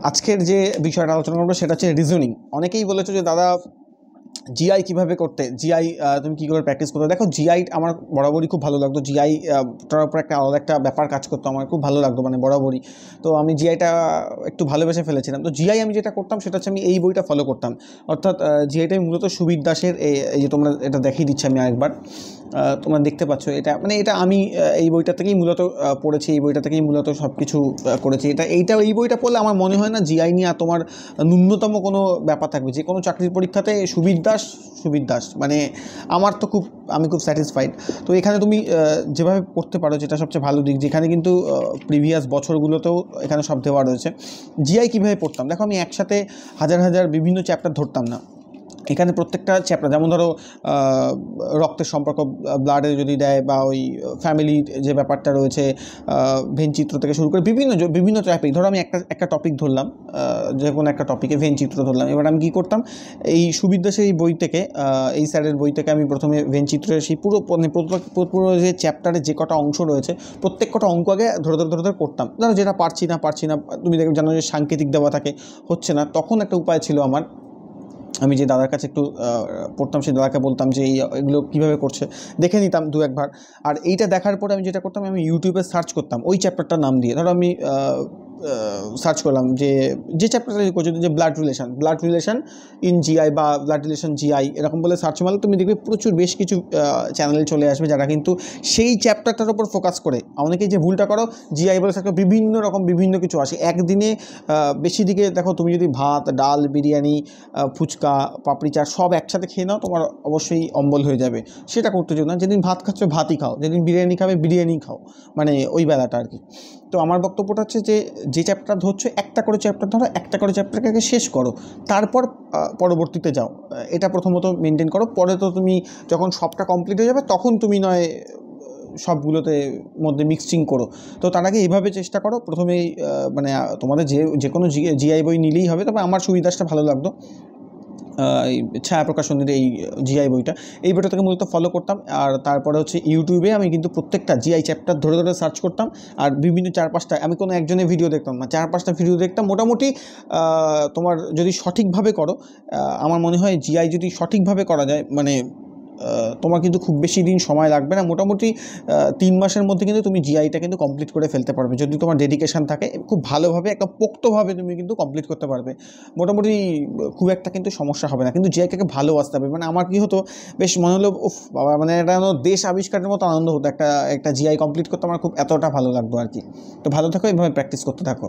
আজকের যে বিষয়টা আলোচনা করবো সেটা হচ্ছে রিজনিং। অনেকেই বলেছো যে দাদা জিআই কীভাবে করতে, জিআই তুমি কী করে প্র্যাকটিস করতে। দেখো জিআই আমার বরাবরই খুব ভালো লাগতো, জিআই তার উপর একটা আলাদা একটা ব্যাপার কাজ করতো, আমার খুব ভালো লাগতো মানে বরাবরই। তো আমি জিআইটা একটু ভালোবেসে ফেলেছিলাম। তো জিআই আমি যেটা করতাম সেটা হচ্ছে আমি এই বইটা ফলো করতাম, অর্থাৎ জিআইটাই মূলত সুবীর দাসের। এই যে তোমরা এটা দেখিয়ে দিচ্ছি আমি আরেকবার, তোমরা দেখতে পাচ্ছ এটা, মানে এটা আমি এই বইটা থেকেই মূলত পড়েছি, এই বইটা থেকেই মূলত সব কিছু করেছি। এই বইটা পড়লে আমার মনে হয় না জিআই নিয়ে আর তোমার ন্যূনতম কোনো ব্যাপার থাকবে। যে কোনো চাকরির পরীক্ষাতে সুবীর দাস মানে আমি খুব স্যাটিসফাইড। তো এখানে তুমি যেভাবে পড়তে পারো, যেটা সবচেয়ে ভালো দিক, যেখানে কিন্তু প্রিভিয়াস বছরগুলোতেও এখানে সব দেওয়া রয়েছে। জিআই কীভাবে পড়তাম, দেখো আমি একসাথে হাজার বিভিন্ন চ্যাপ্টার ধরতাম না। এখানে প্রত্যেকটা চ্যাপ্টার, যেমন ধরো রক্তের সম্পর্ক, ব্লাডে যদি দেয়, বা ওই ফ্যামিলির যে ব্যাপারটা রয়েছে, ভেনচিত্র থেকে শুরু করে বিভিন্ন টপিক। ধরো আমি একটা টপিক ধরলাম, যে কোনো একটা টপিকে ভেনচিত্র ধরলাম। এবার আমি কী করতাম, এই সুবীর দাসের এই বই থেকে, এই স্যারের বই থেকে আমি প্রথমে ভেনচিত্রের সেই পুরো যে চ্যাপ্টারে যে কটা অংশ রয়েছে, প্রত্যেক কটা অঙ্ক আগে ধরে করতাম। ধরো যেটা পারছি না, তুমি দেখো জানো যে সাংকেতিক দেওয়া থাকে, হচ্ছে না, তখন একটা উপায় ছিল আমার। আমি যে দাদার কাছে একটু পড়তাম, সেই দাদাকে বলতাম যে এগুলো কীভাবে করছে, দেখে নিতাম দু একবার। আর এইটা দেখার পরে আমি যেটা করতাম, আমি ইউটিউবে সার্চ করতাম ওই চ্যাপ্টারটার নাম দিয়ে। ধরো আমি সার্চ করলাম যে চ্যাপ্টারটা করছি, যে ব্লাড রিলেশন ইন জিআই, বা ব্লাড রিলেশন জিআই, এরকম বলে সার্চ মারলে তুমি দেখবে প্রচুর বেশ কিছু চ্যানেলে চলে আসবে, যারা কিন্তু সেই চ্যাপ্টারটার উপর ফোকাস করে। অনেকেই যে ভুলটা করো, জিআই বলে সার্চ করে বিভিন্ন কিছু আসে একদিনে। বেশি দিকে দেখো, তুমি যদি ভাত, ডাল, বিরিয়ানি, ফুচকা, পাপড়ি চাট সব একসাথে খেয়ে নাও, তোমার অবশ্যই অম্বল হয়ে যাবে। সেটা করতে চাও না। যেদিন ভাত খাচ্ছ ভাতই খাও, যেদিন বিরিয়ানি খাবে বিরিয়ানি খাও, মানে ওই বেলাটা আর কি। তো আমার বক্তব্যটা হচ্ছে যে চ্যাপ্টার ধরছো, একটা করে চ্যাপ্টার ধরো, একটা করে চ্যাপ্টারকে আগে শেষ করো, তারপর পরবর্তীতে যাও। এটা প্রথমত মেনটেন করো। পরে তো তুমি যখন সবটা কমপ্লিট হয়ে যাবে, তখন তুমি নয় সবগুলোতে মধ্যে মিক্সিং করো। তো তার আগে এইভাবে চেষ্টা করো প্রথমেই, মানে তোমাদের যে কোনো জিআই বই নিলেই হবে। তবে আমার সুবীর দাসটা ভালো লাগতো, এই ছায়া প্রকাশনীর এই জিআই বইটা, এই বইটা থেকে মূলত ফলো করতাম। আর তারপরে হচ্ছে ইউটিউবে আমি কিন্তু প্রত্যেকটা জিআই চ্যাপ্টার ধরে সার্চ করতাম, আর বিভিন্ন 4-5টা, আমি কোনো একজনের ভিডিও দেখতাম না, 4-5টা ভিডিও দেখতাম। মোটামুটি তোমার যদি সঠিকভাবে করো, আমার মনে হয় জিআই যদি সঠিকভাবে করা যায়, মানে তোমার কিন্তু খুব বেশি দিন সময় লাগবে না। মোটামুটি 3 মাসের মধ্যে কিন্তু তুমি জিআইটা কিন্তু কমপ্লিট করে ফেলতে পারবে, যদি তোমার ডেডিকেশান থাকে। খুব ভালোভাবে, একটা পোক্তভাবে তুমি কিন্তু কমপ্লিট করতে পারবে। মোটামুটি খুব একটা কিন্তু সমস্যা হবে না। কিন্তু জিআইকে ভালোবাসতে হবে। মানে আমার কী হতো, বেশ মনে হলো উফ বাবা, মানে এটা দেশ আবিষ্কারের মতো আনন্দ হতো। একটা জিআই কমপ্লিট করতে আমার খুব এতটা ভালো লাগতো আর কি। তো ভালো থাকো, এইভাবে প্র্যাকটিস করতে থাকো।